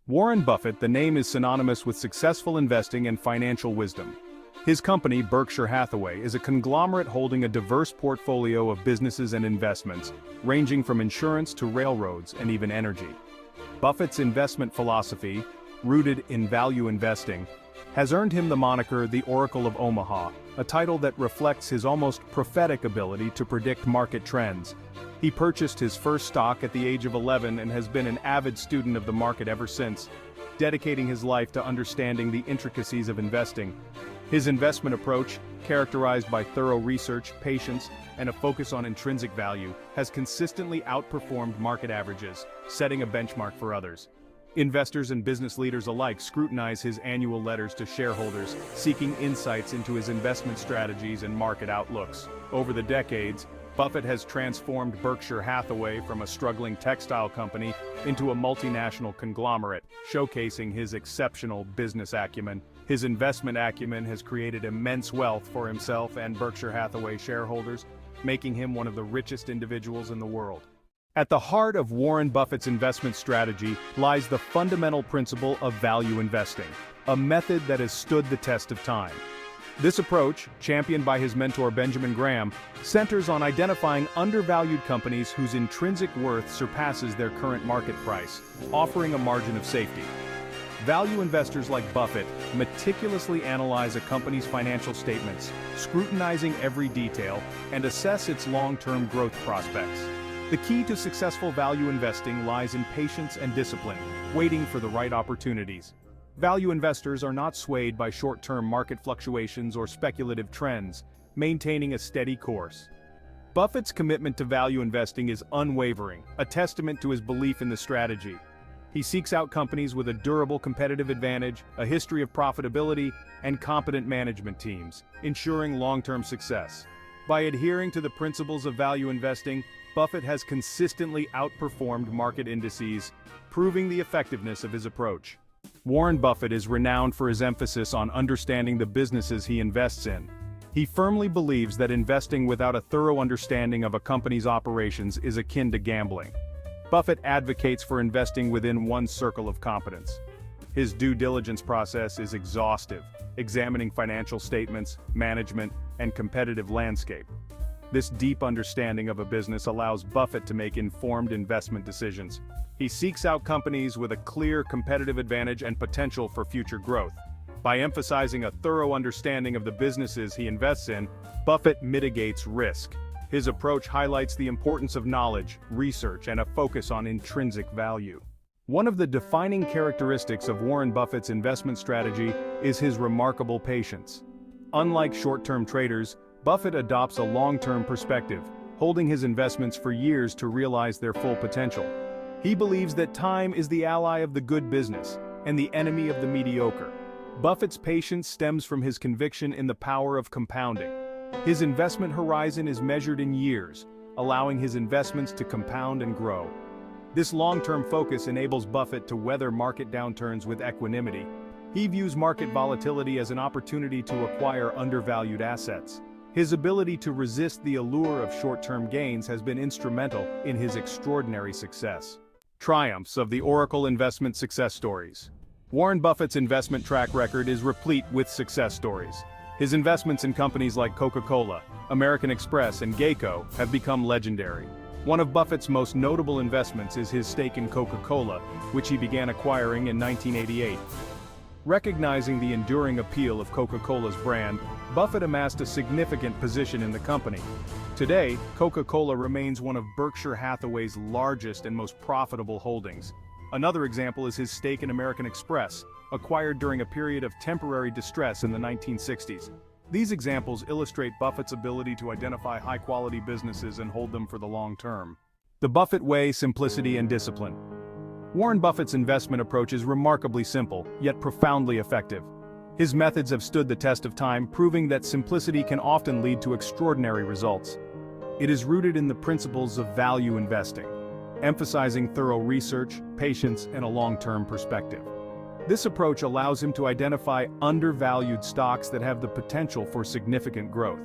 Warren Buffett, the name is synonymous with successful investing and financial wisdom. His company, Berkshire Hathaway, is a conglomerate holding a diverse portfolio of businesses and investments, ranging from insurance to railroads and even energy. Buffett's investment philosophy, rooted in value investing, has earned him the moniker the Oracle of Omaha, a title that reflects his almost prophetic ability to predict market trends. He purchased his first stock at the age of 11 and has been an avid student of the market ever since, dedicating his life to understanding the intricacies of investing. His investment approach, characterized by thorough research, patience, and a focus on intrinsic value, has consistently outperformed market averages, setting a benchmark for others. Investors and business leaders alike scrutinize his annual letters to shareholders, seeking insights into his investment strategies and market outlooks. Over the decades, Buffett has transformed Berkshire Hathaway from a struggling textile company into a multinational conglomerate, showcasing his exceptional business acumen. His investment acumen has created immense wealth for himself and Berkshire Hathaway shareholders, making him one of the richest individuals in the world. At the heart of Warren Buffett's investment strategy lies the fundamental principle of value investing, a method that has stood the test of time. This approach, championed by his mentor Benjamin Graham, centers on identifying undervalued companies whose intrinsic worth surpasses their current market price, offering a margin of safety. Value investors like Buffett meticulously analyze a company's financial statements, scrutinizing every detail, and assess its long-term growth prospects. The key to successful value investing lies in patience and discipline, waiting for the right opportunities. Value investors are not swayed by short-term market fluctuations or speculative trends, maintaining a steady course. Buffett's commitment to value investing is unwavering, a testament to his belief in the strategy. He seeks out companies with a durable competitive advantage, a history of profitability, and competent management teams, ensuring long-term success. By adhering to the principles of value investing, Buffett has consistently outperformed market indices, proving the effectiveness of his approach. Warren Buffett is renowned for his emphasis on understanding the businesses he invests in. He firmly believes that investing without a thorough understanding of a company's operations is akin to gambling. Buffett advocates for investing within one circle of competence. His due diligence process is exhaustive, examining financial statements, management, and competitive landscape. This deep understanding of a business allows Buffett to make informed investment decisions. He seeks out companies with a clear competitive advantage and potential for future growth. By emphasizing a thorough understanding of the businesses he invests in, Buffett mitigates risk. His approach highlights the importance of knowledge, research, and a focus on intrinsic value. One of the defining characteristics of Warren Buffett's investment strategy is his remarkable patience. Unlike short-term traders, Buffett adopts a long-term perspective, holding his investments for years to realize their full potential. He believes that time is the ally of the good business and the enemy of the mediocre. Buffett's patience stems from his conviction in the power of compounding. His investment horizon is measured in years, allowing his investments to compound and grow. This long-term focus enables Buffett to weather market downturns with equanimity. He views market volatility as an opportunity to acquire undervalued assets. His ability to resist the allure of short-term gains has been instrumental in his extraordinary success. Triumphs of the Oracle Investment Success Stories. Warren Buffett's investment track record is replete with success stories. His investments in companies like Coca-Cola, American Express, and Geico have become legendary. One of Buffett's most notable investments is his stake in Coca-Cola, which he began acquiring in 1988. Recognizing the enduring appeal of Coca-Cola's brand, Buffett amassed a significant position in the company. Today, Coca-Cola remains one of Berkshire Hathaway's largest and most profitable holdings. Another example is his stake in American Express, acquired during a period of temporary distress in the 1960s. These examples illustrate Buffett's ability to identify high-quality businesses and hold them for the long term. The Buffett way: simplicity and discipline. Warren Buffett's investment approach is remarkably simple, yet profoundly effective. His methods have stood the test of time, proving that simplicity can often lead to extraordinary results. It is rooted in the principles of value investing, emphasizing thorough research, patience, and a long-term perspective. This approach allows him to identify undervalued stocks that have the potential for significant growth.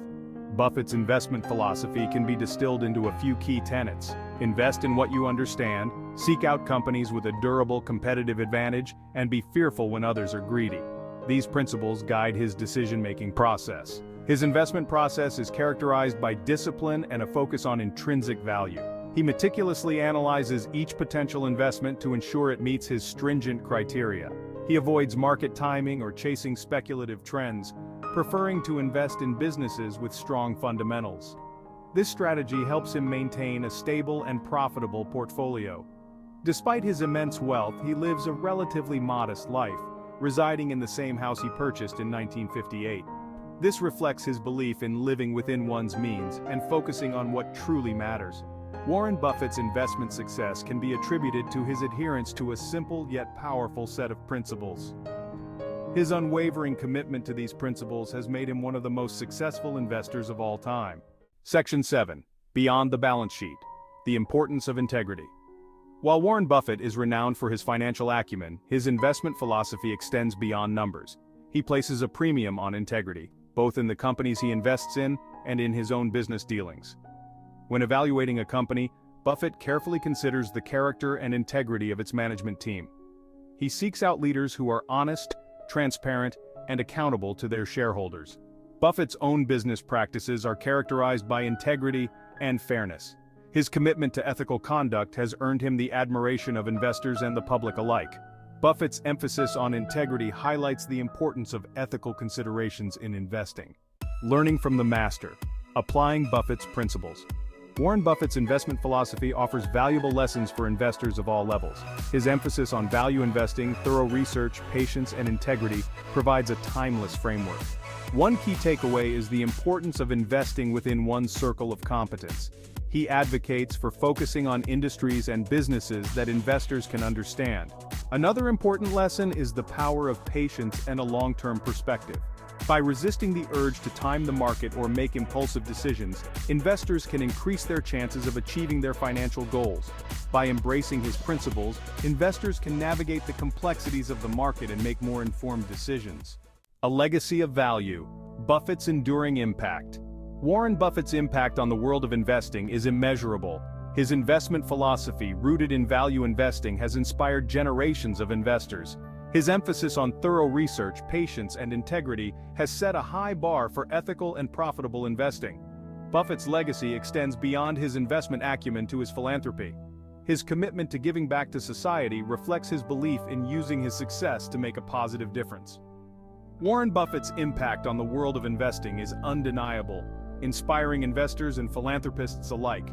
Buffett's investment philosophy can be distilled into a few key tenets. Invest in what you understand, seek out companies with a durable competitive advantage, and be fearful when others are greedy. These principles guide his decision-making process. His investment process is characterized by discipline and a focus on intrinsic value. He meticulously analyzes each potential investment to ensure it meets his stringent criteria. He avoids market timing or chasing speculative trends, preferring to invest in businesses with strong fundamentals. This strategy helps him maintain a stable and profitable portfolio. Despite his immense wealth, he lives a relatively modest life, residing in the same house he purchased in 1958. This reflects his belief in living within one's means and focusing on what truly matters. Warren Buffett's investment success can be attributed to his adherence to a simple yet powerful set of principles. His unwavering commitment to these principles has made him one of the most successful investors of all time. Section 7. Beyond the balance sheet. The importance of integrity. While Warren Buffett is renowned for his financial acumen, his investment philosophy extends beyond numbers. He places a premium on integrity, both in the companies he invests in and in his own business dealings. When evaluating a company, Buffett carefully considers the character and integrity of its management team. He seeks out leaders who are honest, transparent, and accountable to their shareholders. Buffett's own business practices are characterized by integrity and fairness. His commitment to ethical conduct has earned him the admiration of investors and the public alike. Buffett's emphasis on integrity highlights the importance of ethical considerations in investing. Learning from the master. Applying Buffett's principles. Warren Buffett's investment philosophy offers valuable lessons for investors of all levels. His emphasis on value investing, thorough research, patience, and integrity provides a timeless framework. One key takeaway is the importance of investing within one's circle of competence. He advocates for focusing on industries and businesses that investors can understand. Another important lesson is the power of patience and a long-term perspective. By resisting the urge to time the market or make impulsive decisions, investors can increase their chances of achieving their financial goals. By embracing his principles, investors can navigate the complexities of the market and make more informed decisions. A legacy of value. Buffett's enduring impact. Warren Buffett's impact on the world of investing is immeasurable. His investment philosophy, rooted in value investing, has inspired generations of investors. His emphasis on thorough research, patience, and integrity has set a high bar for ethical and profitable investing. Buffett's legacy extends beyond his investment acumen to his philanthropy. His commitment to giving back to society reflects his belief in using his success to make a positive difference. Warren Buffett's impact on the world of investing is undeniable, inspiring investors and philanthropists alike.